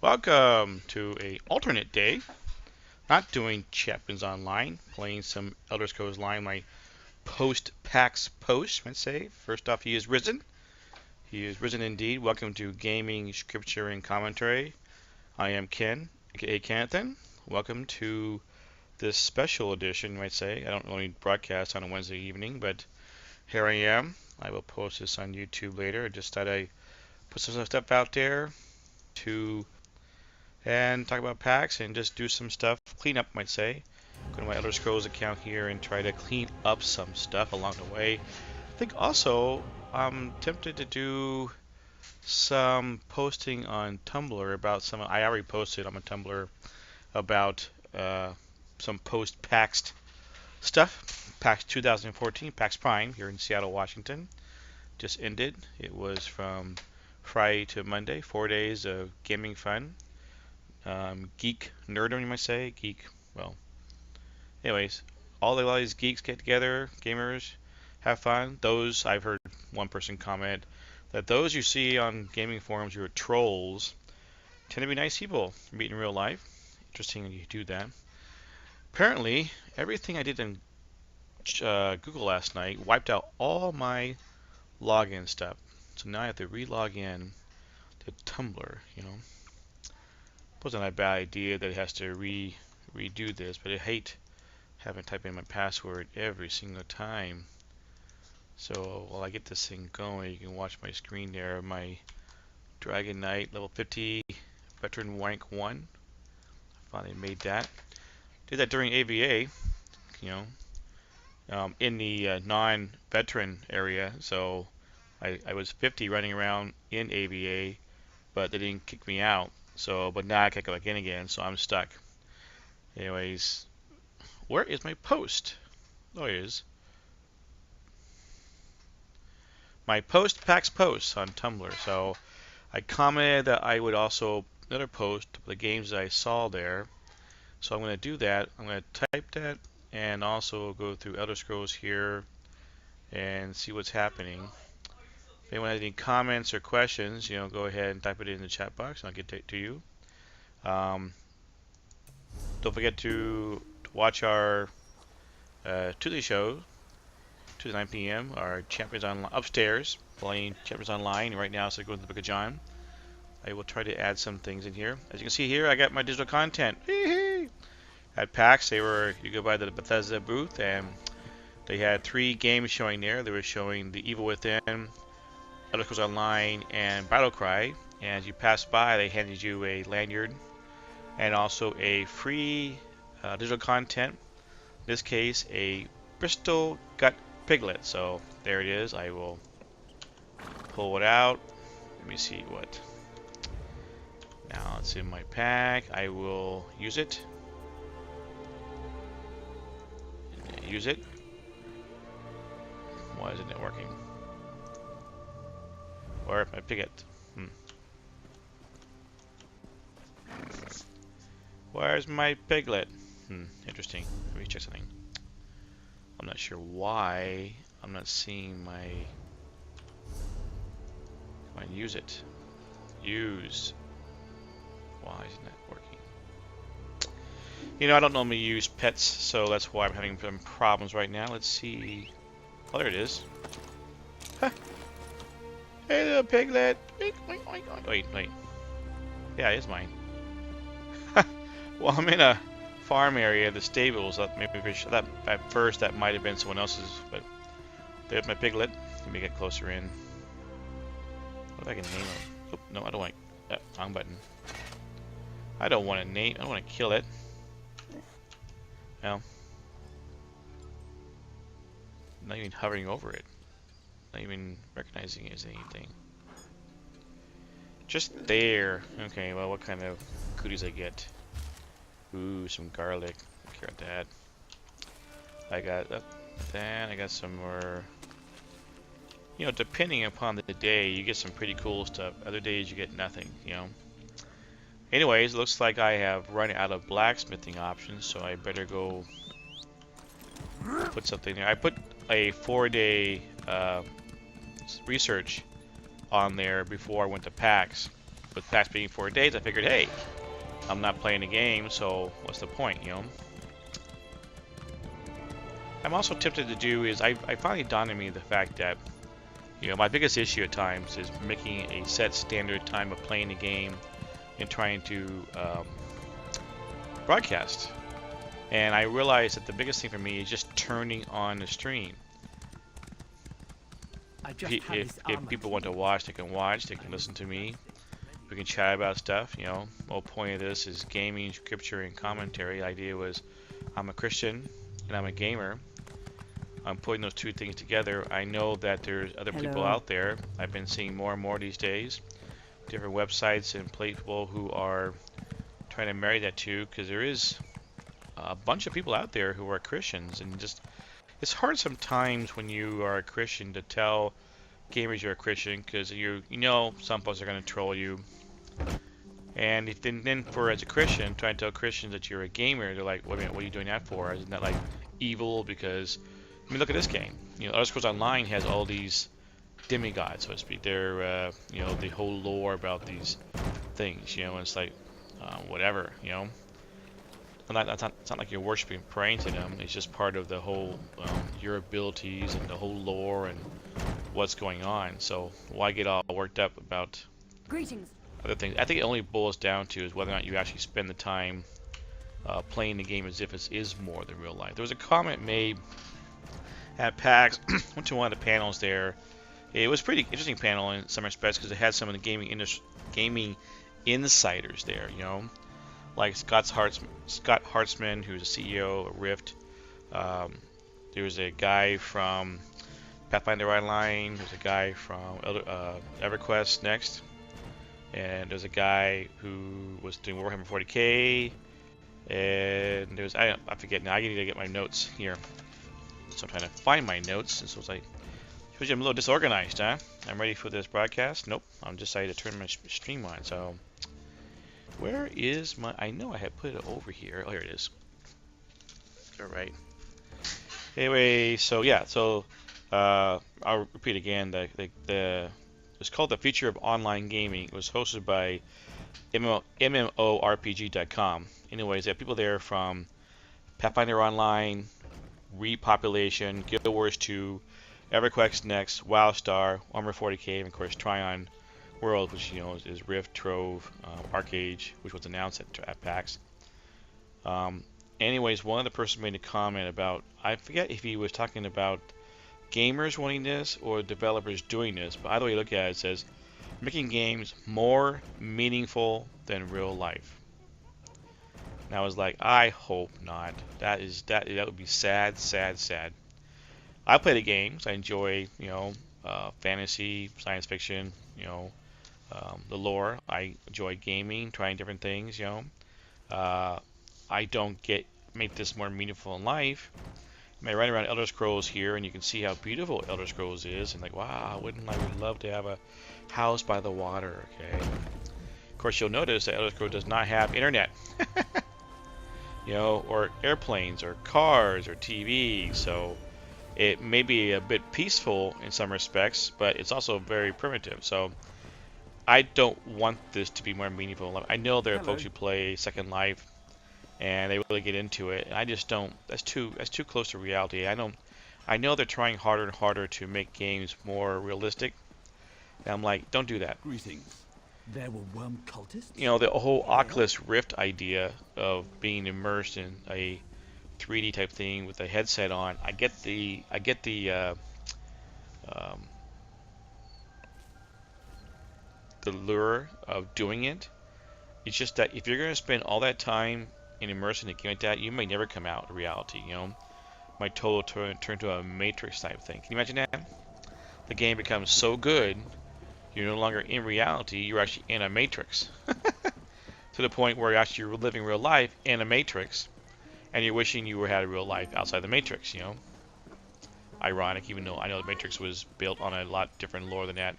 Welcome to a alternate day. Not doing Champions Online, playing some Elder Scrolls Online, my post PAX Post, let's say. First off, he is risen. He is risen indeed. Welcome to Gaming, Scripture, and Commentary. I am Ken, aka Kennethan. Welcome to this special edition, you might say. I don't really broadcast on a Wednesday evening, but here I am. I will post this on YouTube later. I just thought I'd put some stuff out there to and talk about PAX and just do some stuff, clean up, might say. Go to my Elder Scrolls account here and try to clean up some stuff along the way. I think also I'm tempted to do some posting on Tumblr about some. I already posted on my Tumblr about some post-PAX stuff. PAX 2014, PAX Prime here in Seattle, Washington, just ended. It was from Friday to Monday, 4 days of gaming fun. Geek nerddom, you might say. Well, anyways, all these geeks get together, gamers, have fun. Those, I've heard one person comment that those you see on gaming forums who are trolls tend to be nice people you meet in real life. Interesting that you do that. Apparently, everything I did in Google last night wiped out all my login stuff. So now I have to re-log in to Tumblr, Wasn't a bad idea that it has to redo this, but I hate having to type in my password every single time. So while I get this thing going, you can watch my screen there. My Dragon Knight level 50 veteran rank 1. Finally made that. Did that during AVA, in the non-veteran area. So I was 50 running around in AVA, but they didn't kick me out. So, but now I can't go back in again, so I'm stuck. Anyways, where is my post? Oh, it is. My PAX Post on Tumblr. So, I commented that I would also another post of the games that I saw there. So I'm going to do that. I'm going to type that and also go through Elder Scrolls here and see what's happening. If anyone has any comments or questions, go ahead and type it in the chat box and I'll get to you. Don't forget to watch our Tuesday show, Tuesday 9 p.m. Our Champions Online upstairs, playing Champions Online right now. So going to the Book of John. I will try to add some things in here. As you can see here, I got my digital content. At PAX, you go by the Bethesda booth, and they had 3 games showing there. They were showing The Evil Within, Elder Scrolls Online, and Battlecry. And as you passed by, they handed you a lanyard and also a free digital content. In this case, a Bristol Gut Piglet. So there it is. I will pull it out. Let me see what. Now it's in my pack. I will use it. Use it. Why isn't it working? Where's my piglet? Where's my piglet? Interesting. Let me check something. I'm not sure why I'm not seeing my. Come on, use it. Use. Why isn't that working? I don't normally use pets, so that's why I'm having some problems right now. Let's see. Oh, there it is. Huh. Hey, little piglet. Wait. Yeah, it is mine. Well, I'm in a farm area, the stables. That at first that might have been someone else's, but there's my piglet. Let me get closer in. What if I can name him? Oh, no, I don't want. Wrong button. I don't want to name. I don't want to kill it. No. Not even hovering over it. Not even recognizing it as anything. Just there. Okay, well, what kind of goodies I get? Ooh, some garlic. I care about that. I got that. I got some more. Depending upon the day, you get some pretty cool stuff. Other days, you get nothing, Anyways, looks like I have run out of blacksmithing options, so I better go put something there. I put a 4-day research on there before I went to PAX. with PAX being 4 days, I figured, hey, I'm not playing the game, so what's the point, you know? I'm also tempted to do is I finally dawned on me the fact that, you know, my biggest issue at times is making a set standard time of playing the game and trying to broadcast. And I realized that the biggest thing for me is just turning on the stream. If people want to watch, they can watch, they can listen to me. We can chat about stuff, you know. The whole point of this is gaming, scripture, and commentary. The idea was I'm a Christian and I'm a gamer. I'm putting those two things together. I know that there's other people out there. I've been seeing more and more these days. Different websites and people who are trying to marry that too, because there is a bunch of people out there who are Christians, and just it's hard sometimes when you are a Christian to tell gamers you're a Christian, because you know some folks are going to troll you. And if then for as a Christian, trying to tell Christians that you're a gamer, they're like, wait a minute, what are you doing that for? Isn't that like evil? Because I mean, look at this game. You know, Elder Scrolls Online has all these demigods, so to speak. They're, you know, the whole lore about these things. You know, and it's like, whatever. You know, it's not like you're worshiping, praying to them. It's just part of the whole your abilities and the whole lore and what's going on. So why get all worked up about other things? I think it only boils down to is whether or not you actually spend the time playing the game as if it is more than real life. There was a comment made at PAX. Went to one of the panels there. It was a pretty interesting panel in some respects because it had some of the gaming insiders there, you know, like Scott Hartzman, who's a CEO of Rift. There was a guy from Pathfinder Online. There's a guy from EverQuest Next, and there's a guy who was doing Warhammer 40K. And there's I forget now. I need to get my notes here. So I'm trying to find my notes, and so it's like, I'm a little disorganized, huh? I'm ready for this broadcast. Nope, I'm decided to turn my stream on. So, where is my? I know I had put it over here. Oh, here it is. All right. Anyway, so yeah, so I'll repeat again. It's called the Future of Online Gaming. It was hosted by MMORPG.com. Anyways, they have people there from Pathfinder Online, Repopulation, Guild Wars 2, EverQuest Next, WildStar, Armor 40K, and of course Tryon World, which you know is Rift, Trove, Arcade, which was announced at PAX. Anyways, one of the persons made a comment about, I forget if he was talking about gamers wanting this or developers doing this, but either way you look at it, it says making games more meaningful than real life. And I was like, I hope not. That would be sad, sad, sad. I play the games. I enjoy, you know, fantasy, science fiction, you know, the lore. I enjoy gaming, trying different things, you know. I don't make this more meaningful in life. I mean, I run around Elder Scrolls here, and you can see how beautiful Elder Scrolls is, and like, wow, wouldn't I would love to have a house by the water, okay? Of course, you'll notice that Elder Scrolls does not have internet. You know, or airplanes, or cars, or TV. So it may be a bit peaceful in some respects, but it's also very primitive. So I don't want this to be more meaningful. I know there are folks who play Second Life, and they really get into it. And I just don't. That's too close to reality. I know they're trying harder and harder to make games more realistic. And I'm like, don't do that. Greetings. There were worm cultists? You know, the whole Oculus Rift idea of being immersed in a 3D type thing with a headset on. I get the lure of doing it. It's just that if you're going to spend all that time in immersing a game like that, you may never come out of reality, you know. Might totally turn to a Matrix type thing. Can you imagine that? The game becomes so good, you're no longer in reality, you're actually in a Matrix. To the point where you're living real life in a Matrix, and you're wishing you had a real life outside the Matrix, you know. Ironic, even though I know the Matrix was built on a lot different lore than that.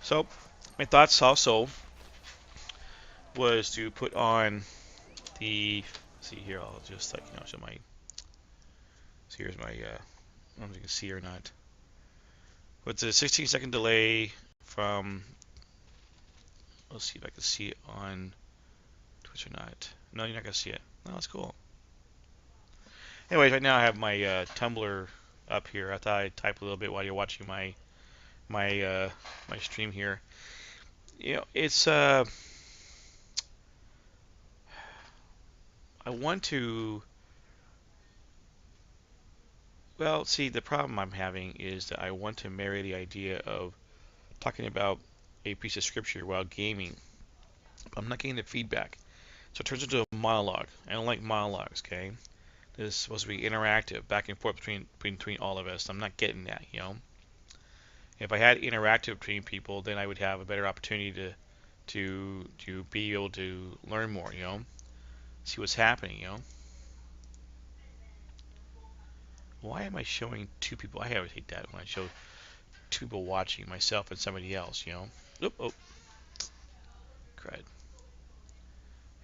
So, my thoughts also was to put on the, see here, I'll just like, you know, show my, so here's my, I don't know if you can see or not. It's a 16-second delay from Let's see if I can see it on Twitch or not. No, you're not gonna see it. No, that's cool. Anyways, right now I have my Tumblr up here. I thought I'd type a little bit while you're watching my my stream here. It's I want to. Well, see, the problem I'm having is that I want to marry the idea of talking about a piece of scripture while gaming. I'm not getting the feedback. So it turns into a monologue. I don't like monologues, okay? This is supposed to be interactive, back and forth between all of us. I'm not getting that. If I had interactive between people, then I would have a better opportunity to be able to learn more. See what's happening. Why am I showing two people? I always hate that when I show two people watching, myself and somebody else. Oop, oh, crud.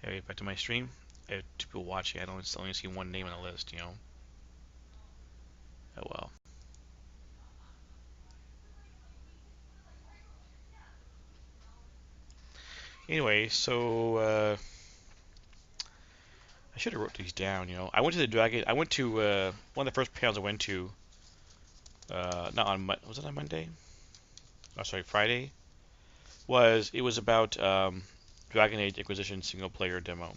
Anyway, back to my stream. I have two people watching. I don't only see one name on the list. Oh well. Anyway, so I should have wrote these down. I went to the Dragon. I went to one of the first panels I went to. Not on was it on Monday? Oh, sorry, Friday. It was about Dragon Age Inquisition single player demo,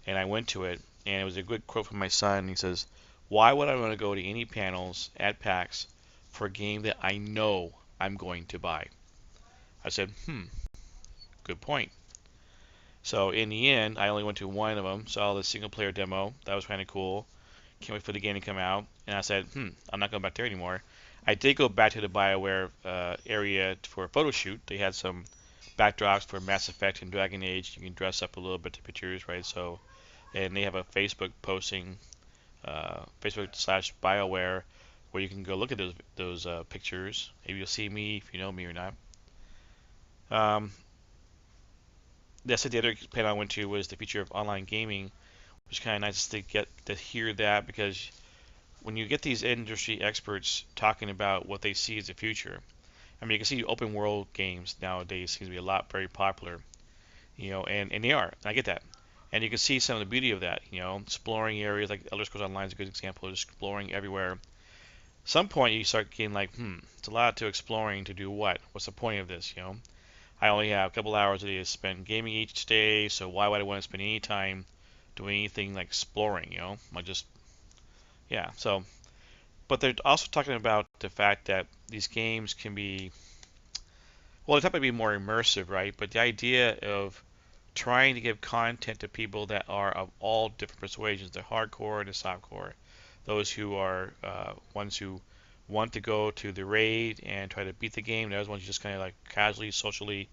and I went to it, and it was a good quote from my son. He says, "Why would I want to go to any panels at PAX for a game that I know I'm going to buy?" I said, good point. So in the end, I only went to one of them, saw the single player demo. That was kind of cool. Can't wait for the game to come out. And I said, I'm not going back there anymore. I did go back to the BioWare area for a photo shoot. They had some backdrops for Mass Effect and Dragon Age. You can dress up a little bit to pictures, right? So, and they have a Facebook posting, Facebook/BioWare, where you can go look at those pictures. Maybe you'll see me if you know me or not. That's the other panel I went to was the future of online gaming, which is kind of nice to get to hear that because when you get these industry experts talking about what they see as the future, I mean, you can see open world games nowadays seems to be a lot very popular, and they are. I get that. And you can see some of the beauty of that, exploring areas like Elder Scrolls Online is a good example of exploring everywhere. Some point you start getting like, it's a lot to exploring to do what? What's the point of this? I only have a couple hours a day to spend gaming each day, so why would I want to spend any time doing anything like exploring? I just, yeah. So, but they're also talking about the fact that these games can be, well, they're talking about being more immersive, right? But the idea of trying to give content to people that are of all different persuasions, the hardcore and the softcore, those who are ones who want to go to the raid and try to beat the game, and those ones who just kind of like casually, socially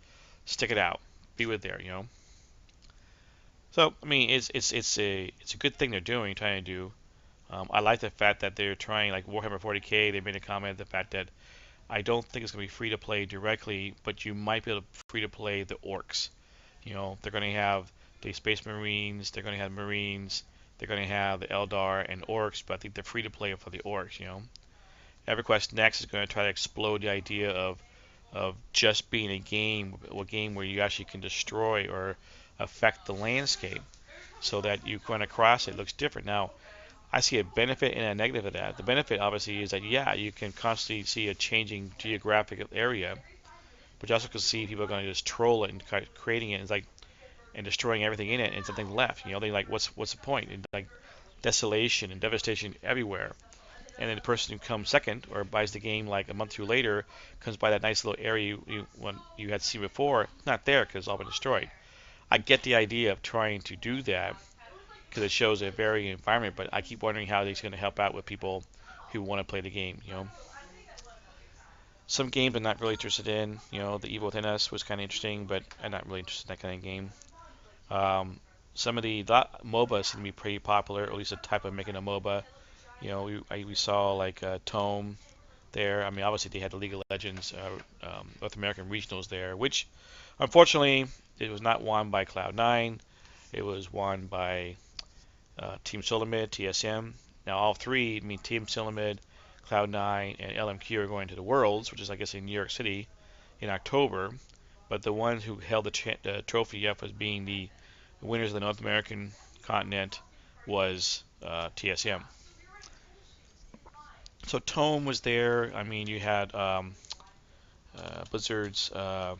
stick it out, be with there. So I mean, it's a good thing they're doing, trying to do. I like the fact that they're trying, like Warhammer 40K. They made a comment the fact that I don't think it's going to be free to play directly, but you might be able to free to play the orcs. They're going to have the Space Marines, they're going to have Marines, they're going to have the Eldar and orcs, but I think they're free to play for the orcs. EverQuest Next is going to try to explode the idea of just being a game where you actually can destroy or affect the landscape so that you run across it looks different. Now, I see a benefit and a negative of that. The benefit obviously is that yeah, you can constantly see a changing geographic area, but you also can see people are going to just troll it and creating it and destroying everything in it and something left. They like what's the point? And like desolation and devastation everywhere. And then the person who comes second or buys the game like a month or two later comes by that nice little area you had seen before. It's not there because it's all been destroyed. I get the idea of trying to do that because it shows a varying environment, but I keep wondering how it's going to help out with people who want to play the game. Some games I'm not really interested in. The Evil Within Us was kind of interesting, but I'm not really interested in that kind of game. Some of the MOBAs seem to be pretty popular, or at least a type of making a MOBA. We saw like Tome there. I mean, obviously they had the League of Legends North American regionals there, which unfortunately it was not won by Cloud9. It was won by Team Solomid, TSM. Now all three, I mean Team Solomid, Cloud9, and LMQ are going to the Worlds, which is I guess in New York City in October. but the one who held the trophy up as being the winners of the North American continent was TSM. So Tome was there. I mean, you had Blizzard's. Oh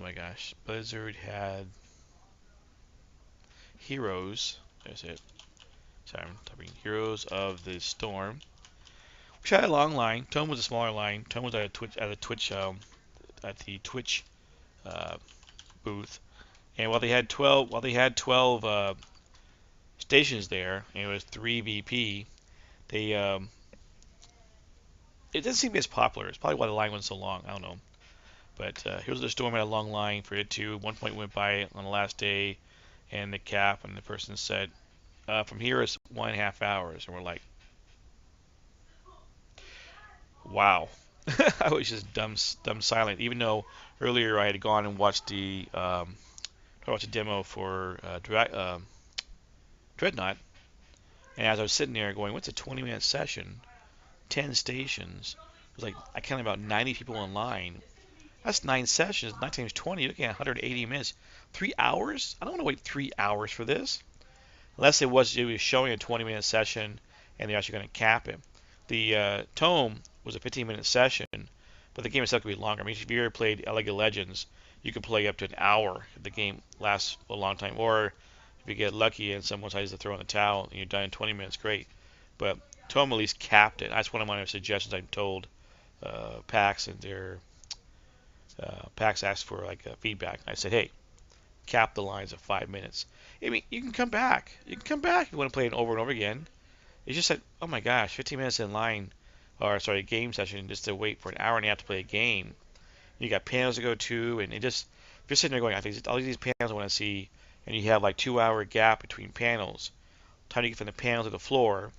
my gosh, Blizzard had Heroes. There's it. Sorry, I'm typing Heroes of the Storm, which had a long line. Tome was a smaller line. Tome was at the Twitch uh, booth, and while they had 12 stations there, and it was 3 VP. They It didn't seem as popular. It's probably why the line went so long. I don't know. But Heroes of the Storm had a long line for it too. One point went by on the last day, and the cap, and the person said, "From here is 1.5 hours," and we're like, "Wow." I was just dumb silent. Even though earlier I had gone and watched a demo for Dreadnought, and as I was sitting there going, "What's a 20-minute session? 10 stations." It was like I counted about 90 people online. That's 9 sessions. 9 times 20, you're looking at 180 minutes. 3 hours? I don't want to wait 3 hours for this. Unless it was showing a 20-minute session and they're actually going to cap it. The Tome was a 15-minute session, but the game itself could be longer. I mean, if you ever played League of Legends, you could play up to an hour if the game lasts a long time. Or if you get lucky and someone decides to throw in the towel and you're done in 20 minutes, great. But Tome at least capped it. That's one of my suggestions I told PAX, and their PAX asked for like feedback. I said, hey, cap the lines at 5 minutes. I mean, you can come back. You can come back if you want to play it over and over again. It's just like, oh my gosh, 15 minutes in line, or sorry, a game session just to wait for an hour and a half to play a game. You got panels to go to, and it just, if you're sitting there going, I think all these panels I want to see, and you have like 2 hour gap between panels, time to get from the panel to the floor,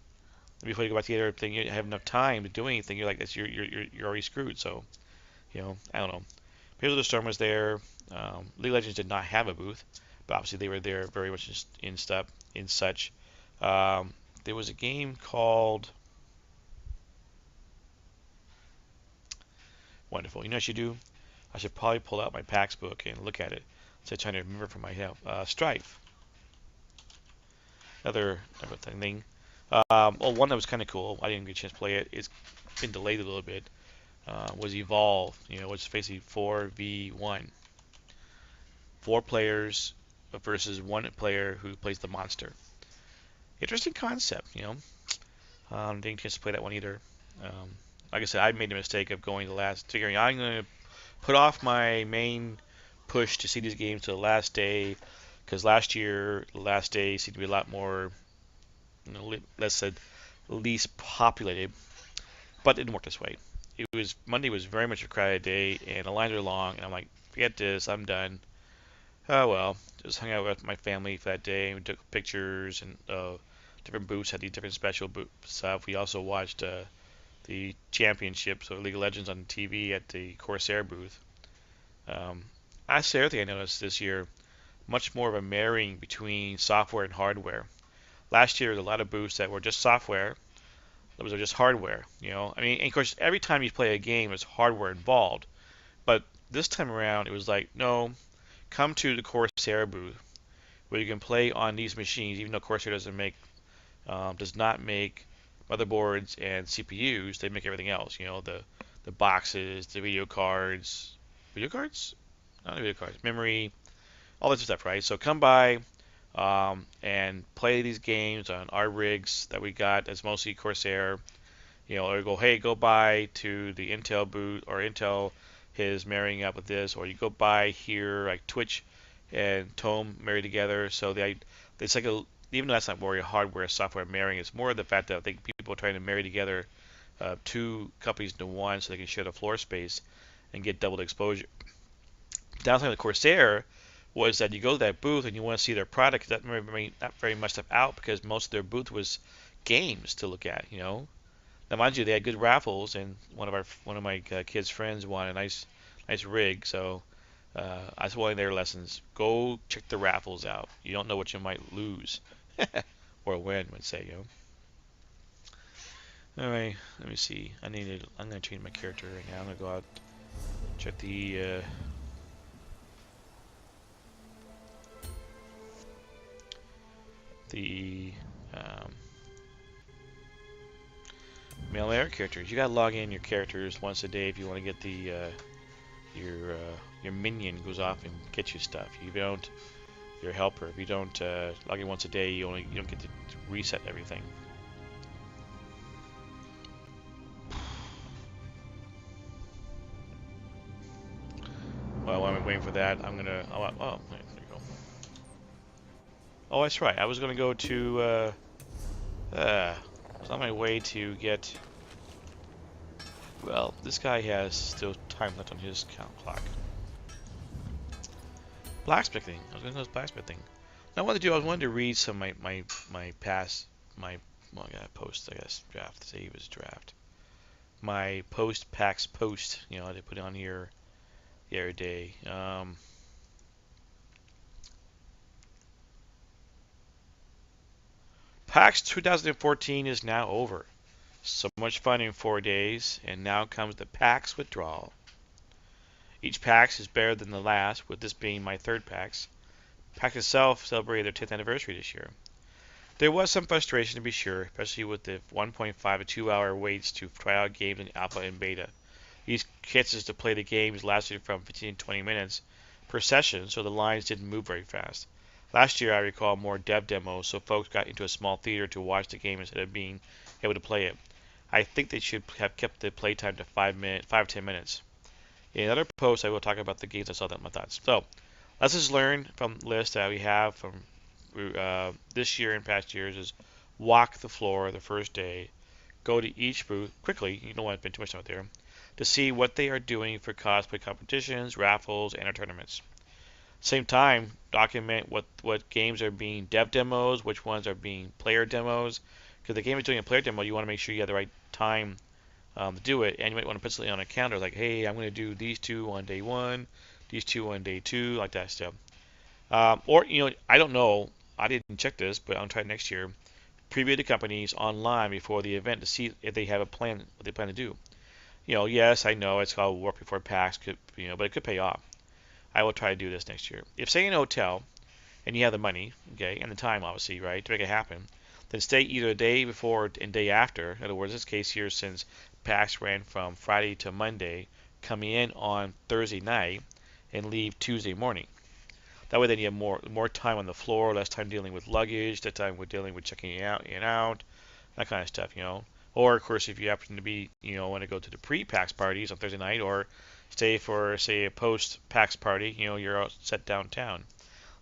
before you go back to the other thing, you have enough time to do anything. You're like, you're already screwed. So, I don't know. Heroes of the Storm was there. League of Legends did not have a booth, but obviously they were there very much in such. Um, there was a game called Wonderful. You know what I should do? I should probably pull out my PAX book and look at it. So I'm trying to remember from my head. Strife, another thing. Well, one that was kind of cool. I didn't get a chance to play it. It's been delayed a little bit. Was Evolve. Which is basically 4v1. 4 players versus 1 player who plays the monster. Interesting concept. Didn't get a chance to play that one either. Um, like I said, I made the mistake of going to the last, figuring I'm going to put off my main push to see these games to the last day, because last year, the last day seemed to be a lot more, let's say, least populated, but it didn't work this way. Monday was very much a crowded day, and the lines were long, and I'm like, forget this, I'm done. Oh well, just hung out with my family for that day. We took pictures, and different booths had these different special booth stuff. We also watched the championships of League of Legends on TV at the Corsair booth. Um, that's the other thing I noticed this year, much more of a marrying between software and hardware. Last year, there was a lot of booths that were just software. Those are just hardware. I mean, and of course, every time you play a game, there's hardware involved. But this time around, it was like, no, come to the Corsair booth where you can play on these machines, even though Corsair does not make motherboards and CPUs. They make everything else. The boxes, the video cards, not the video cards, memory, all this stuff, right? So come by and play these games on our rigs that we got. That's mostly Corsair. Or go, hey, go by to the Intel booth, or Intel is marrying up with this, or you go by here, like Twitch and Tome marry together. So it's like even though that's not more hardware software marrying, it's more the fact that I think people are trying to marry together 2 companies into one so they can share the floor space and get double the exposure. The downside of the Corsair was that you go to that booth and you want to see their product. That not very much stuff out, because most of their booth was games to look at. Now, mind you, they had good raffles, and one of my kids' friends won a nice rig. So that's one of their lessons. Go check the raffles out. You don't know what you might lose or win, let's say. All right, let me see. I'm gonna change my character right now. I'm gonna go out. Check the um, mail air characters. You gotta log in your characters once a day if you want to get the your minion goes off and gets you stuff. If you don't, your helper. If you don't log in once a day, you don't get to reset everything. Well, while I'm waiting for that, I'm gonna. Oh, there you go. Oh, that's right. I was gonna go to. I was on my way to get. Well, this guy has still time left on his count clock. Blacksmithing. I was gonna go to blacksmithing. Now, what I wanted to do, I wanted to read some of my past well, I got post, I guess, draft. Save as draft. My post PAX Post. You know, I put it on here the other day. PAX 2014 is now over. So much fun in 4 days, and now comes the PAX withdrawal. Each PAX is better than the last, with this being my third PAX. PAX itself celebrated their 10th anniversary this year. There was some frustration to be sure, especially with the 1.5 to 2 hour waits to try out games in alpha and beta. These chances to play the games lasted from 15 to 20 minutes per session, so the lines didn't move very fast. Last year, I recall more dev demos, so folks got into a small theater to watch the game instead of being able to play it. I think they should have kept the playtime to 5 to 10 minutes. In another post, I will talk about the games I saw that my thoughts. So, lessons learned from the list that we have from this year and past years is walk the floor the first day, go to each booth quickly, you don't want to spend too much time out there, to see what they are doing for cosplay competitions, raffles, and tournaments. Same time, document what games are being dev demos, which ones are being player demos. Because the game is doing a player demo, you want to make sure you have the right time to do it, and you might want to put something on a calendar like, hey, I'm going to do these two on day one, these two on day two, like that stuff. Or, I don't know, I didn't check this, but I'll try it next year. Preview the companies online before the event to see if they have a plan, what they plan to do. Yes, I know it's called work before PAX, but it could pay off. I will try to do this next year. If staying in a hotel and you have the money, okay, and the time, obviously, right, to make it happen, then stay either a day before and day after. In other words, this case here, since PAX ran from Friday to Monday, coming in on Thursday night and leave Tuesday morning. That way, then you have more time on the floor, less time dealing with luggage, less time with dealing with checking in and out, that kind of stuff, Or, of course, if you happen to be, want to go to the pre-PAX parties on Thursday night, or stay for, say, a post-PAX party, you're all set downtown.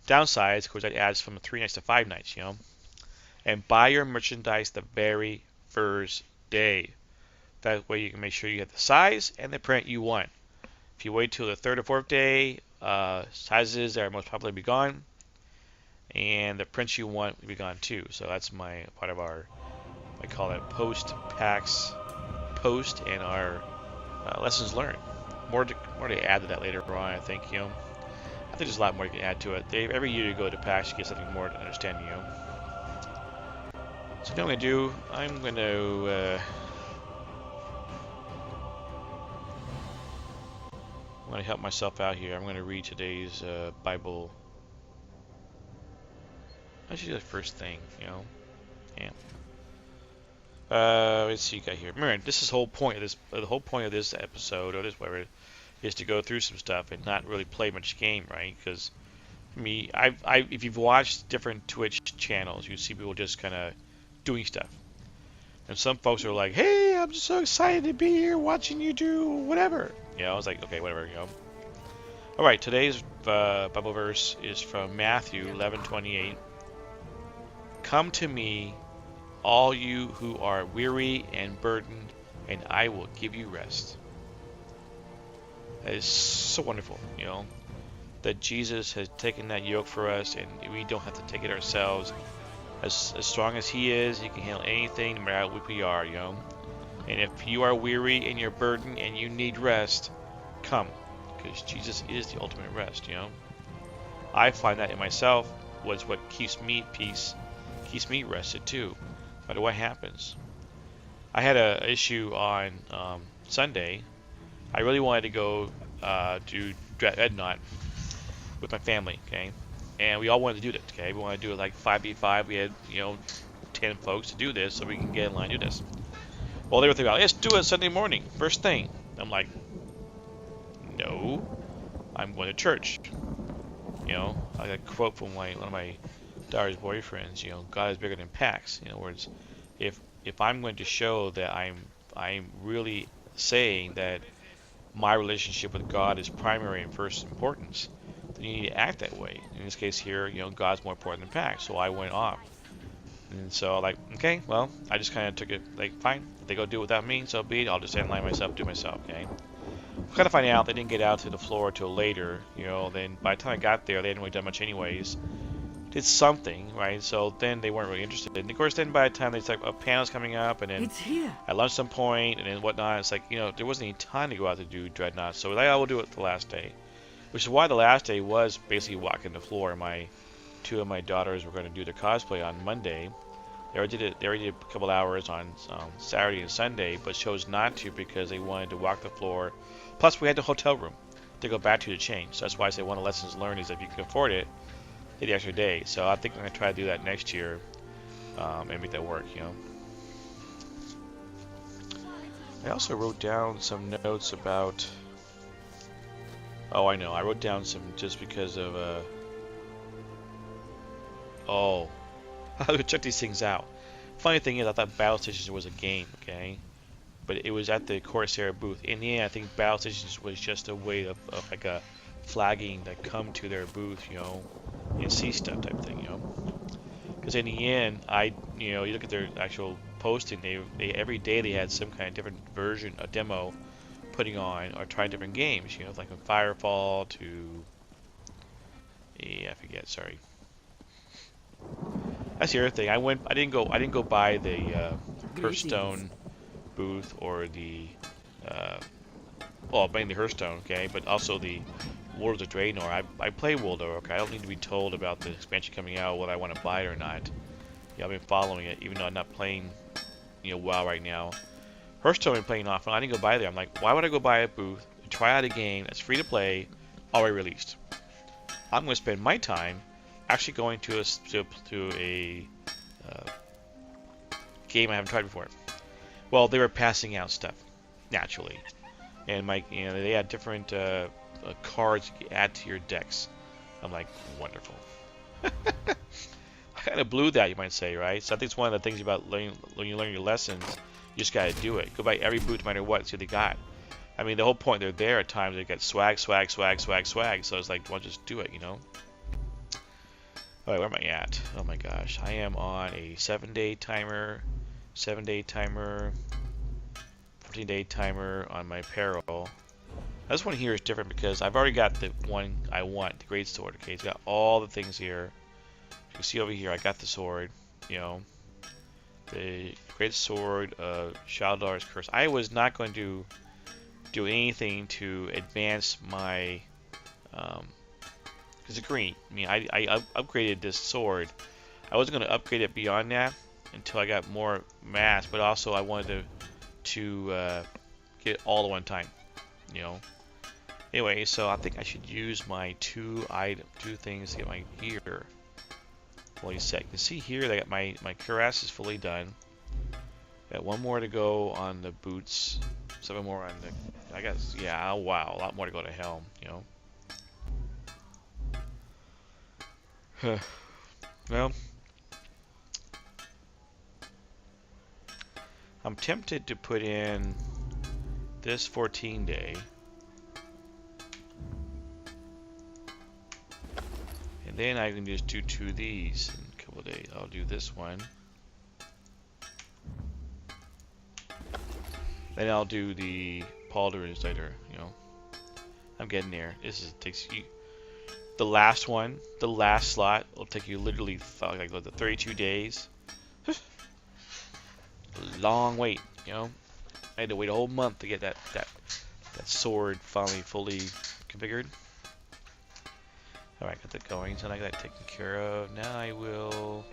Downsides, of course, that adds from 3 nights to 5 nights, And buy your merchandise the very first day. That way you can make sure you have the size and the print you want. If you wait till the 3rd or 4th day, sizes that are most popular will be gone, and the prints you want will be gone too. So that's my part of our, I call it post-PAX post, and our lessons learned. More to add to that later on, I think. I think there's a lot more you can add to it. Every year you go to PAX, you get something more to understand. So what I'm going to do, I'm going to help myself out here. I'm going to read today's Bible. I should do the first thing, Yeah. Let's see what you got here. Remember, this is the whole point of this. The whole point of this episode, or this whatever, is to go through some stuff and not really play much game, right? Because if you've watched different Twitch channels, you see people just kind of doing stuff. And some folks are like, hey, I'm just so excited to be here watching you do whatever. I was like, okay, whatever, All right, today's Bible verse is from Matthew 11:28. Come to me, all you who are weary and burdened, and I will give you rest. That is so wonderful, that Jesus has taken that yoke for us, and we don't have to take it ourselves. As strong as He is, He can handle anything, no matter how weak we are, And if you are weary and you're burdened and you need rest, come, because Jesus is the ultimate rest, I find that in myself was what keeps me at peace, keeps me rested too, no matter what happens. I had an issue on Sunday. I really wanted to go do Dreadnought with my family, okay? And we all wanted to do it, okay? We wanted to do it like 5v5. We had, 10 folks to do this so we can get in line and do this. Well, they were thinking about, let's do it Sunday morning, first thing. I'm like, no, I'm going to church. I got a quote from one of my daughter's boyfriends, God is bigger than PAX. In other words, if I'm going to show that I'm really saying that my relationship with God is primary and first importance, then you need to act that way. In this case here, God's more important than PAX, so I went off. And so like, okay, well, I just kind of took it like, fine, if they go do it without me, so be it. I'll just line myself, do it myself, okay? Kind of find out they didn't get out to the floor till later, then by the time I got there, they hadn't really done much anyways. Did something, right? So then they weren't really interested. And of course, then by the time they said a panel's coming up, and then It's here. at lunch some point, and then whatnot, it's like, there wasn't any time to go out to do Dreadnought. So I will do it the last day. Which is why the last day was basically walking the floor. Two of my daughters were going to do their cosplay on Monday. They already did a couple hours on Saturday and Sunday, but chose not to because they wanted to walk the floor. Plus, we had the hotel room to go back to change. So that's why I say one of the lessons learned is if you can afford it, take the extra day. So I think I'm going to try to do that next year and make that work, I also wrote down some notes about... Oh, I know. I wrote down some just because of... Oh. How to check these things out. Funny thing is, I thought Battle Stations was a game, okay? But it was at the Corsair booth. In the end, I think Battle Stations was just a way of like a flagging that come to their booth, and see stuff type thing, Because in the end, you look at their actual posting, they every day they had some kind of different version, a demo, putting on or trying different games, like from Firefall to, yeah, I forget, sorry. That's the other thing. I didn't go by the Hearthstone booth or the well, mainly Hearthstone, okay, but also the Worlds of Draenor. I play World of, okay. I don't need to be told about the expansion coming out, whether I want to buy it or not. I've been following it, even though I'm not playing, WoW right now. Hearthstone I've been playing often. I didn't go by there. I'm like, why would I go buy a booth and try out a game that's free to play, already released? I'm going to spend my time actually going to a game I haven't tried before. Well, they were passing out stuff, naturally, and they had different cards you add to your decks. I'm like, wonderful. I kind of blew that, you might say, right? So I think it's one of the things about when you learn your lessons, you just got to do it. Go by every booth, no matter what, see what they got. I mean, the whole point, they're there at times. They got swag. So it's like, well, just do it, Alright, where am I at? Oh my gosh, I am on a 7-day timer, 14-day timer on my apparel. This one here is different because I've already got the one I want, the great sword. Okay, it's got all the things here. You can see over here, I got the sword, the great sword of Shaldar's Curse. I was not going to do anything to advance my because it's green. I mean, I upgraded this sword. I wasn't going to upgrade it beyond that until I got more mass, but also I wanted to get it all at one time, Anyway, so I think I should use my two things to get my gear fully set. You can see here that my cuirass is fully done. Got one more to go on the boots. 7 more on the, I guess, yeah, oh, wow, a lot more to go to helm, Well, I'm tempted to put in this 14-day, and then I can just do 2 of these in a couple of days. I'll do this one, then I'll do the pauldrons later. I'm getting there. Takes you. The last one, the last slot, will take you literally like 32 days. Long wait, I had to wait a whole month to get that sword finally fully configured. Alright, got that going, so I got that taken care of. Now I will...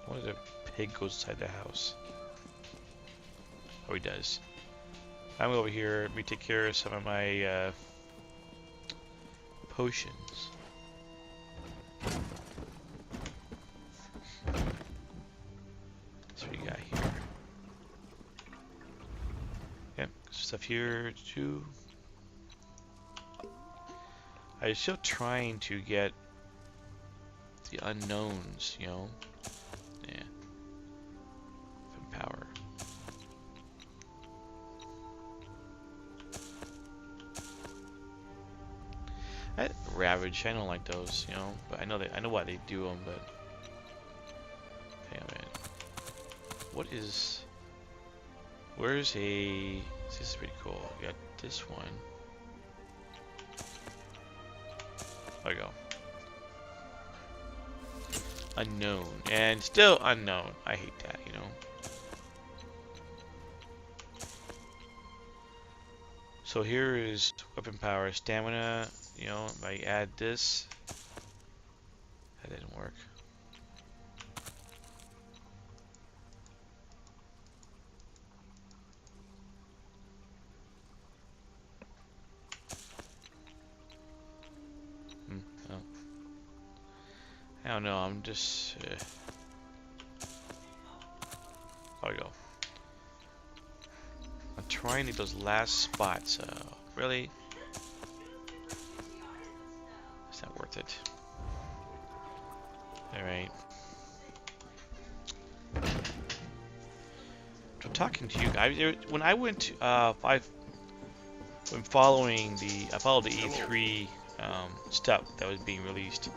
What if a pig goes inside the house? Oh, he does. I'm over here. Let me take care of some of my potions. So we got here. Yep, stuff here too. I'm still trying to get the unknowns, you know. Yeah. From power. Ravage, I don't like those, you know. But I know why they do them, but hang on a minute. What is? Where's a? This is pretty cool. We got this one. There we go. Unknown and still unknown. I hate that, you know. So here is weapon power, stamina. You know, if I add this, that didn't work. No. I don't know. I'm just. There we go. I'm trying to get those last spots. Really? It's not worth it. Alright. I'm talking to you. When I went to, when following I followed the E3 stuff that was being released,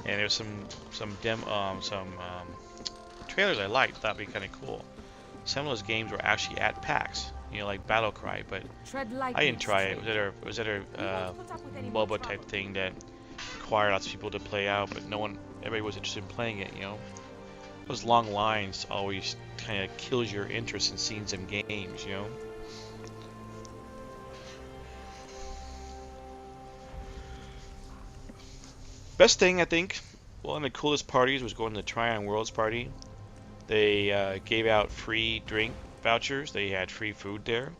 and there's some trailers I liked. Thought would be kind of cool. Some of those games were actually at PAX, you know, like Battle Cry, but I didn't try it. It was a MOBA type thing that required lots of people to play out, but everybody was interested in playing it, you know. Those long lines always kind of kills your interest in seeing some games, you know. Best thing, I think, one of the coolest parties was going to the Tryon Worlds party. They gave out free drink vouchers. They had free food there.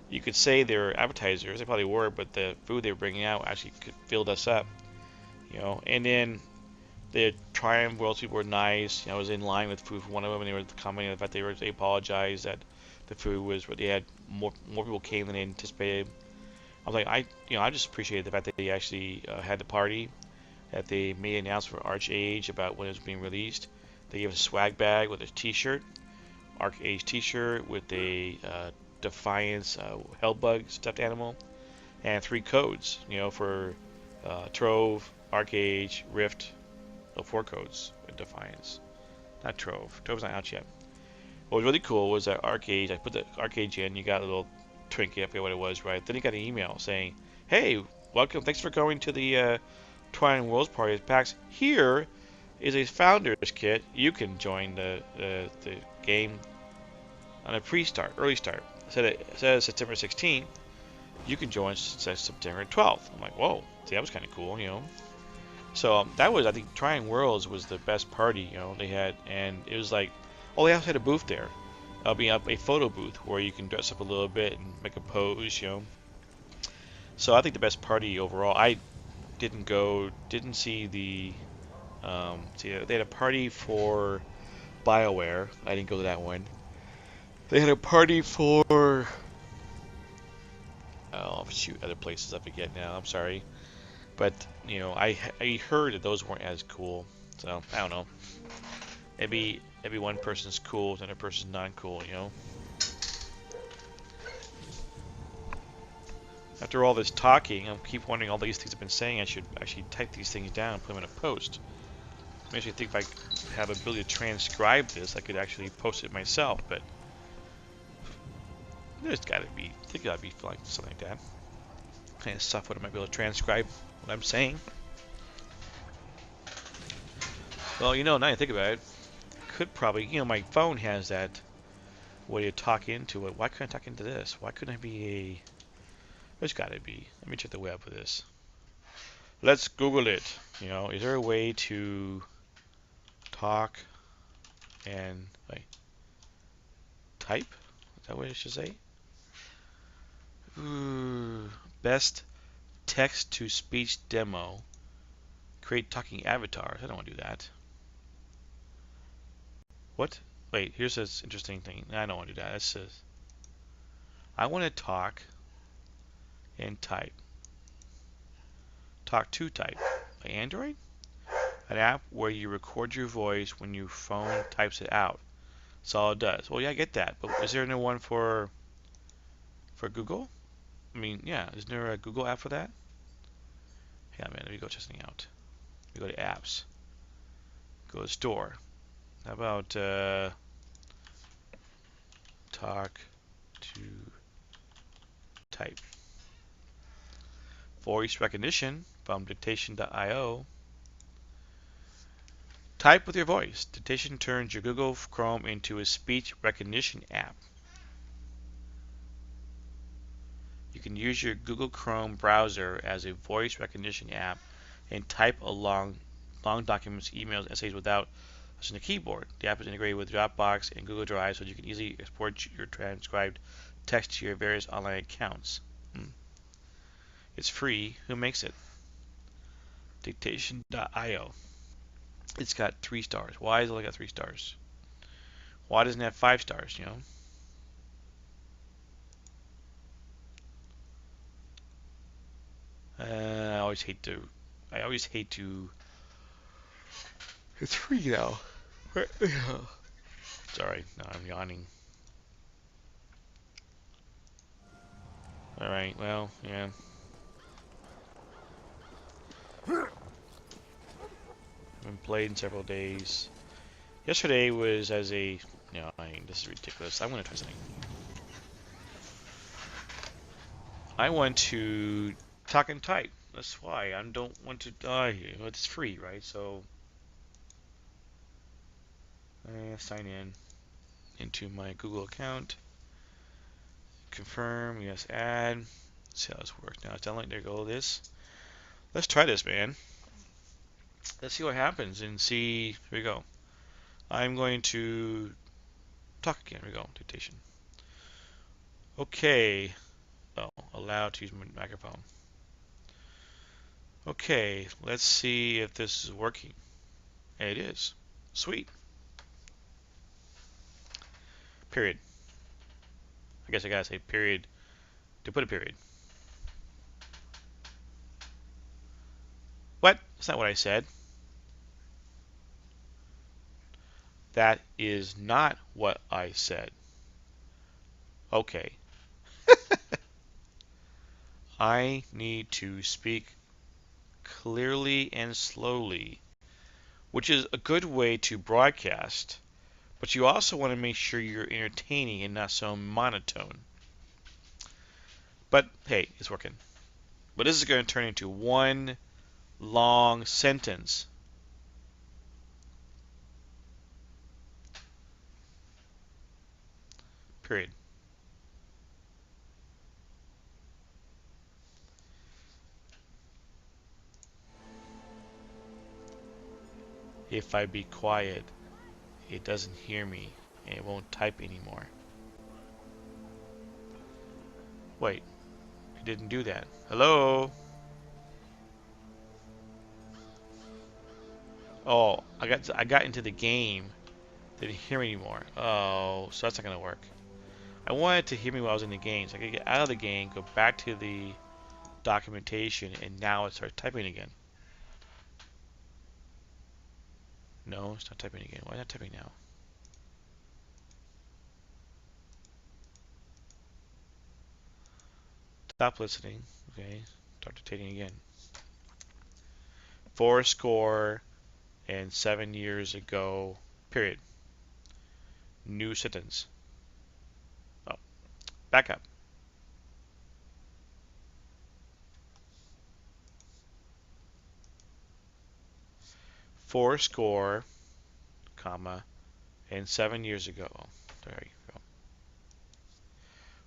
You could say they were appetizers. They probably were, but the food they were bringing out actually filled us up, you know. And then the Tryon Worlds people were nice. You know, I was in line with food for one of them, and they were commenting on the fact they apologized that the food was what they had. More people came than they anticipated. I was like, I just appreciated the fact that they actually had the party, that they made an announcement for ArchAge about when it was being released. They gave us a swag bag with a T-shirt, ArchAge T-shirt with a Defiance Hellbug stuffed animal, and 3 codes, you know, for Trove, ArchAge, Rift. 4 codes with Defiance. Not Trove. Trove's not out yet. What was really cool was that ArchAge, I put the ArchAge in, you got a little trinket, I forget what it was, right? Then you got an email saying, hey, welcome, thanks for going to the Twine Worlds party at PAX. Here is a founder's kit. You can join the game on a pre-start, early start. It says September 16th. You can join September 12th. I'm like, whoa, see, that was kind of cool, you know. So that was, I think, Trying Worlds was the best party, you know, they had, and it was like, oh, they also had a booth there. I'll be up a photo booth where you can dress up a little bit and make a pose, you know. So I think the best party overall. I didn't see the, they had a party for BioWare. I didn't go to that one. They had a party for, oh shoot, other places I forget now. I'm sorry. But, you know, I heard that those weren't as cool. So, I don't know. Maybe one person's cool, another person's not cool, you know? After all this talking, I keep wondering all these things I've been saying. I should actually type these things down and put them in a post. Makes me think if I have the ability to transcribe this, I could actually post it myself, but there's gotta be like something like that. Kind of software that might be able to transcribe what I'm saying. Well, you know, now you think about it, could probably, you know, my phone has that way to talk into it. Why couldn't I talk into this? Why couldn't I be a... There's gotta be. Let me check the web for this. Let's Google it. You know, is there a way to talk and wait, type. Is that what it should say? Ooh, best text to speech demo. Create talking avatars. I don't want to do that. What? Wait, here's this interesting thing. I don't want to do that. It says I want to talk and type. Talk to type. By Android? An app where you record your voice when your phone types it out. That's all it does. Well, yeah, I get that. But is there no one for Google? I mean, yeah, isn't there a Google app for that? Yeah, man, let me go testing out. We go to apps. Go to store. How about talk to type? Voice recognition from dictation.io. Type with your voice. Dictation turns your Google Chrome into a speech recognition app. You can use your Google Chrome browser as a voice recognition app and type along long documents, emails, essays without using a keyboard. The app is integrated with Dropbox and Google Drive so you can easily export your transcribed text to your various online accounts. It's free. Who makes it? Dictation.io. It's got 3 stars. Why has it only got 3 stars? Why doesn't it have 5 stars, you know? I always hate to. It's free now. Sorry, no, I'm yawning. All right, well, yeah. Been played in several days. Yesterday was as a, this is ridiculous. I'm gonna try something. I want to talk and type. That's why I don't want to die here. Well, it's free, right? So, sign in into my Google account. Confirm. Yes, add. Let's see how this works. Now it's downloading. There go. This. Let's try this, man. Let's see what happens and see. Here we go. I'm going to talk again. Here we go. Dictation. Okay. Oh, allowed to use my microphone. Okay, let's see if this is working. It is. Sweet. Period. I guess I gotta say period to put a period. What? That's not what I said. That is not what I said. Okay. I need to speak clearly and slowly, which is a good way to broadcast, but you also want to make sure you're entertaining and not so monotone. But hey, it's working. But this is going to turn into one long sentence. Period. If I be quiet, it doesn't hear me and it won't type anymore. Wait, it didn't do that. Hello? Oh, I got into the game. Didn't hear me anymore. Oh, so that's not gonna work. I wanted to hear me while I was in the game, so I could get out of the game, go back to the documentation, and now it starts typing again. No, it's not typing again. Why not typing now? Stop listening. Okay, start dictating again. 4 score and 7 years ago. Period. New sentence. Oh, back up. 4 score, comma, and 7 years ago. There you go.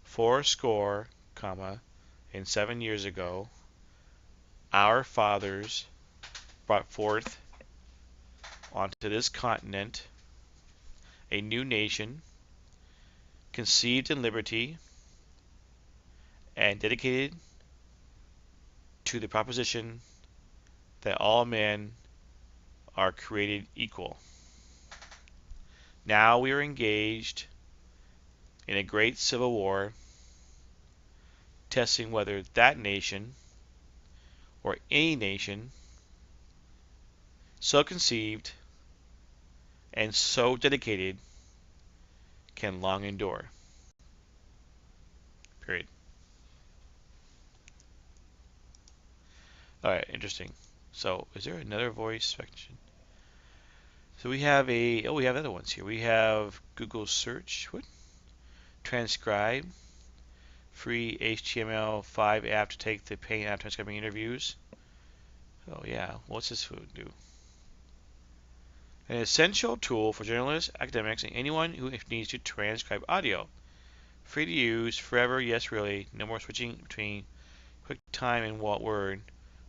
4 score, comma, and 7 years ago, our fathers brought forth onto this continent a new nation, conceived in liberty, and dedicated to the proposition that all men are created equal. Now we are engaged in a great civil war, testing whether that nation, or any nation, so conceived and so dedicated, can long endure. Period. Alright, interesting. So, is there another voice section? So we have we have other ones here. We have Google search, what? Transcribe, free HTML5 app to take the pain out of transcribing interviews. Oh yeah, what's this food do? An essential tool for journalists, academics, and anyone who needs to transcribe audio. Free to use, forever, yes really, no more switching between QuickTime and Word.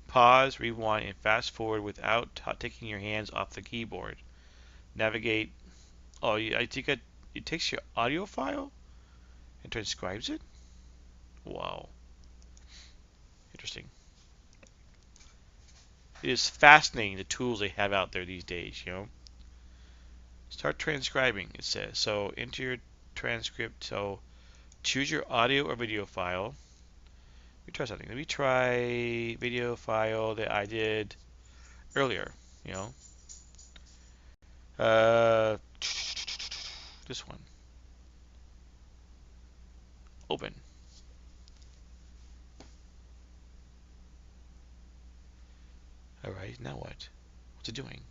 Pause, rewind, and fast forward without taking your hands off the keyboard. Navigate. Oh, I think it takes your audio file and transcribes it? Wow. Interesting. It is fascinating the tools they have out there these days, you know. Start transcribing, it says. So enter your transcript. So choose your audio or video file. Let me try something. Let me try video file that I did earlier, you know. This one. Open. Alright, now what? What's it doing?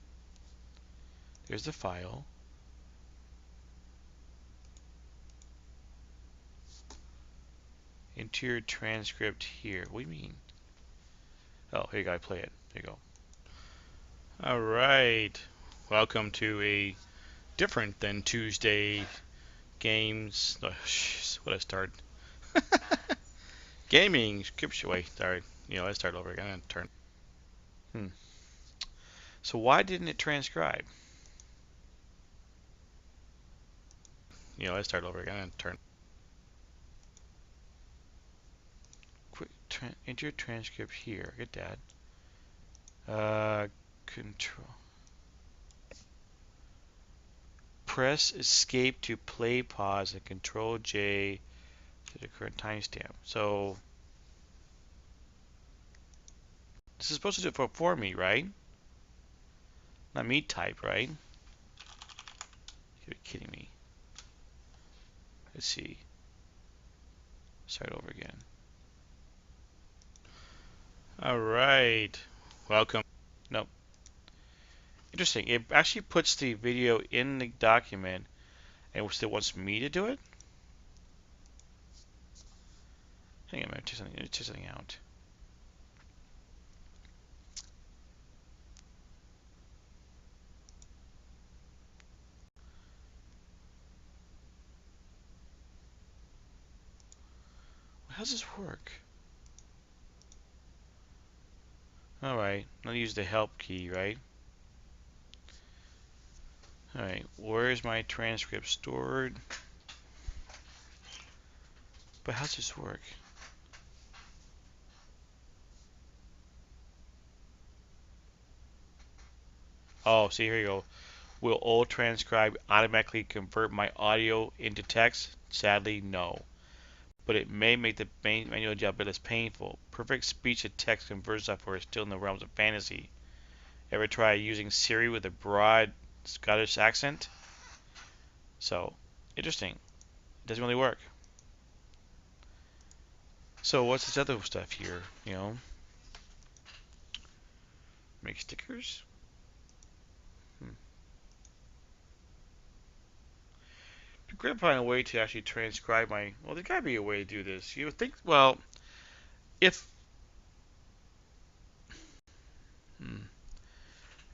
There's the file. Enter your transcript here. What do you mean? Oh, here you go. Play it. There you go. Alright. Welcome to a different than Tuesday games. Oh, what I start? Gaming scripture. Wait, sorry. Let's start over again. Turn. So why didn't it transcribe? Let's start over again. Turn. Quick. Enter transcript here. Get that. Control. Press escape to play pause and control J to the current timestamp. So this is supposed to do it for me, right? Not me type, right? You're kidding me. Let's see. Start over again. Alright. Welcome. Nope. Interesting. It actually puts the video in the document and still wants me to do it? Hang on, let me check something out. How does this work? Alright, I'll use the help key, right? Alright, where is my transcript stored? But how does this work? Oh, see, here you go. Will old transcribe automatically convert my audio into text? Sadly, no. But it may make the manual job a bit less painful. Perfect speech to text conversion software is still in the realms of fantasy. Ever try using Siri with a broad Scottish accent? So, interesting. It doesn't really work. So what's this other stuff here? Make stickers? It'd be great to find a way to actually transcribe my. Well, there's got to be a way to do this. You would think. Well, if.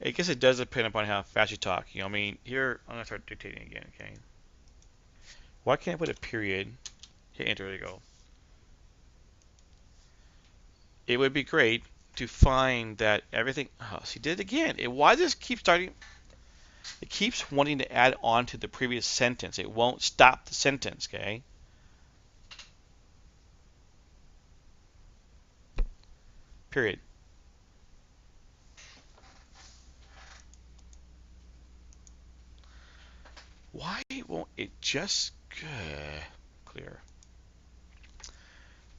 I guess it does depend upon how fast you talk. I mean, here I'm gonna start dictating again. Okay. Why can't I put a period? Hit enter. There you go. It would be great to find that everything. Oh, she did it again. Why does this keep starting? It keeps wanting to add on to the previous sentence. It won't stop the sentence, okay? Period. Why won't it just clear?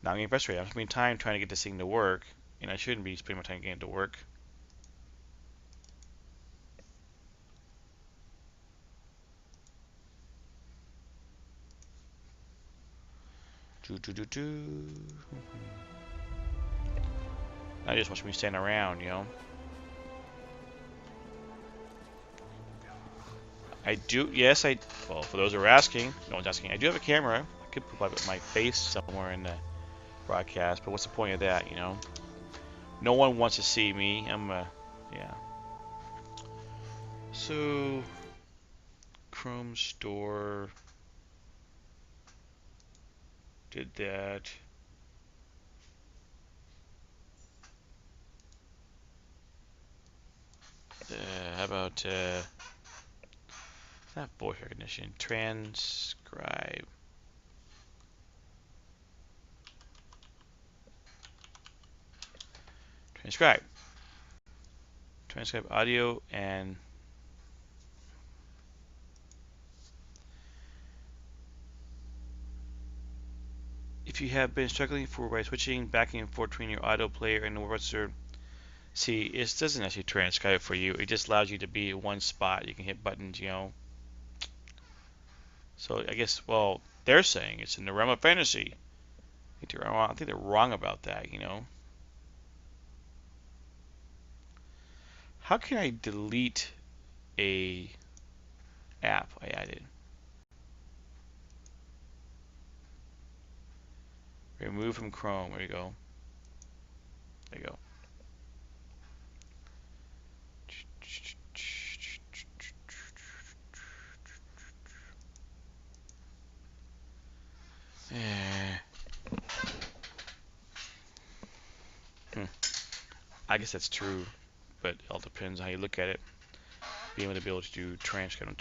Now I'm getting frustrated. I'm spending time trying to get this thing to work, and I shouldn't be spending my time getting it to work. I just watch me stand around, you know. I do, yes, well, for those who are asking, no one's asking, I do have a camera. I could put my face somewhere in the broadcast, but what's the point of that, you know? No one wants to see me. Yeah. So, Chrome Store did that. How about, not voice recognition, transcribe. Transcribe. Transcribe audio and if you have been struggling by switching back and forth between your audio player and the webster, see, it doesn't actually transcribe for you. It just allows you to be in one spot. You can hit buttons, you know. So I guess, well, they're saying it's in the realm of fantasy. I think they're wrong about that, you know. How can I delete a app I added? Remove from Chrome. There you go. There you go. Eh. I guess that's true, but it all depends on how you look at it. Being able to do transcribe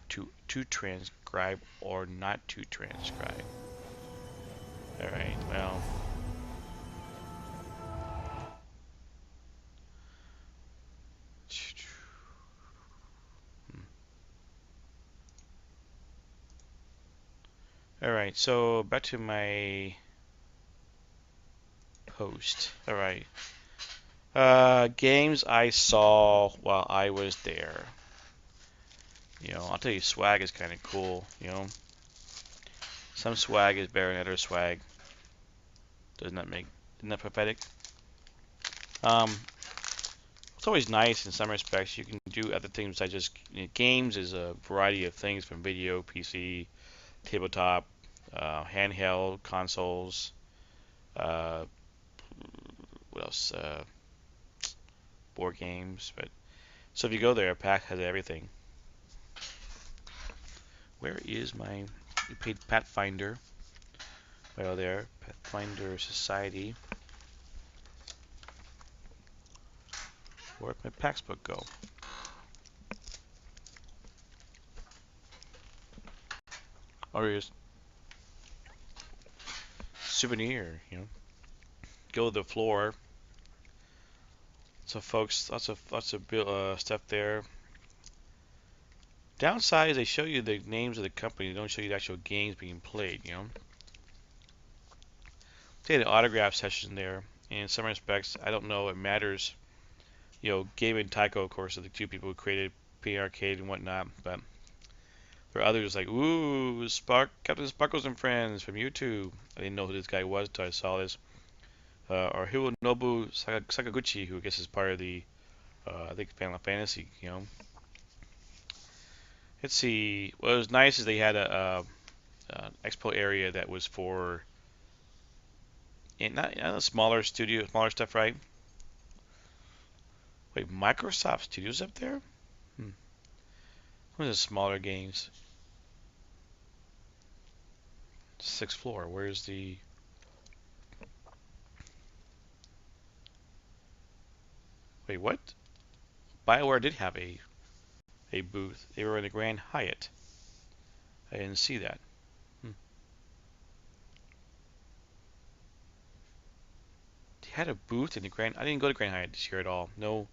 to transcribe or not to transcribe. All right. Well. All right. So back to my post. All right. Games I saw while I was there. You know, I'll tell you, swag is kind of cool. You know, some swag is better than other swag. Doesn't that make? Isn't that pathetic? Um, it's always nice in some respects. You can do other things besides just games. Is a variety of things from video, PC, tabletop, handheld consoles. Uh, what else? Board games. But so if you go there, PAX has everything. Where is my paid Pathfinder? Well, there, Pathfinder Society. Where'd my PAX book go? Oh, here it is. Souvenir, you know. Go to the floor. So, folks, lots of stuff there. Downside is they show you the names of the company. They don't show you the actual games being played, you know. They had an autograph session there. In some respects, I don't know it matters. You know, Gabe and Tycho, of course, are the two people who created P Arcade and whatnot. But there are others like, ooh, Captain Sparkles and Friends from YouTube. I didn't know who this guy was until I saw this. Or Hironobu Sakaguchi, who I guess is part of the, I think, Final Fantasy, you know. Let's see. What was nice is they had a expo area that was for not a smaller studio, smaller stuff, right? Wait, Microsoft Studios up there? Hmm. What is smaller games? Sixth floor. Where's the? Wait, what? BioWare did have a. a booth. They were in the Grand Hyatt. I didn't see that. Hmm. They had a booth in the Grand. I didn't go to Grand Hyatt this year at all. No,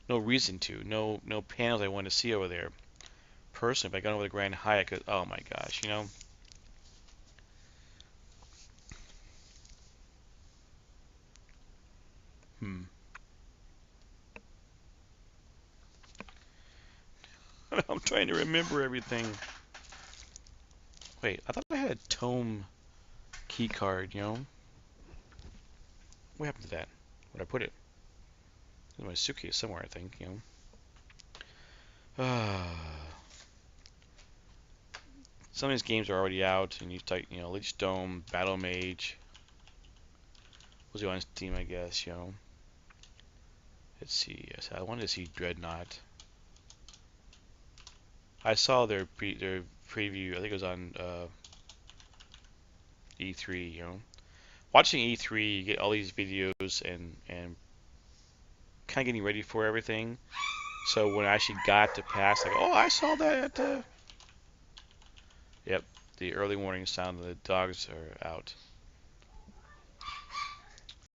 no reason to. No panels I wanted to see over there. Personally, if I got over the Grand Hyatt, 'cause, oh my gosh, you know. Hmm. I'm trying to remember everything. Wait, I thought I had a Tome key card, you know? What happened to that? Where'd I put it? In my suitcase somewhere, I think, you know? Some of these games are already out, and you type, you know, Lich Dome, Battle Mage. Was on Steam, I guess, you know? Let's see. Yes, I wanted to see Dreadnought. I saw their preview. I think it was on E3, you know? Watching E3, you get all these videos and kind of getting ready for everything. So when I actually got to PAX, like, oh, I saw that at the. Yep, the early warning sound. The dogs are out.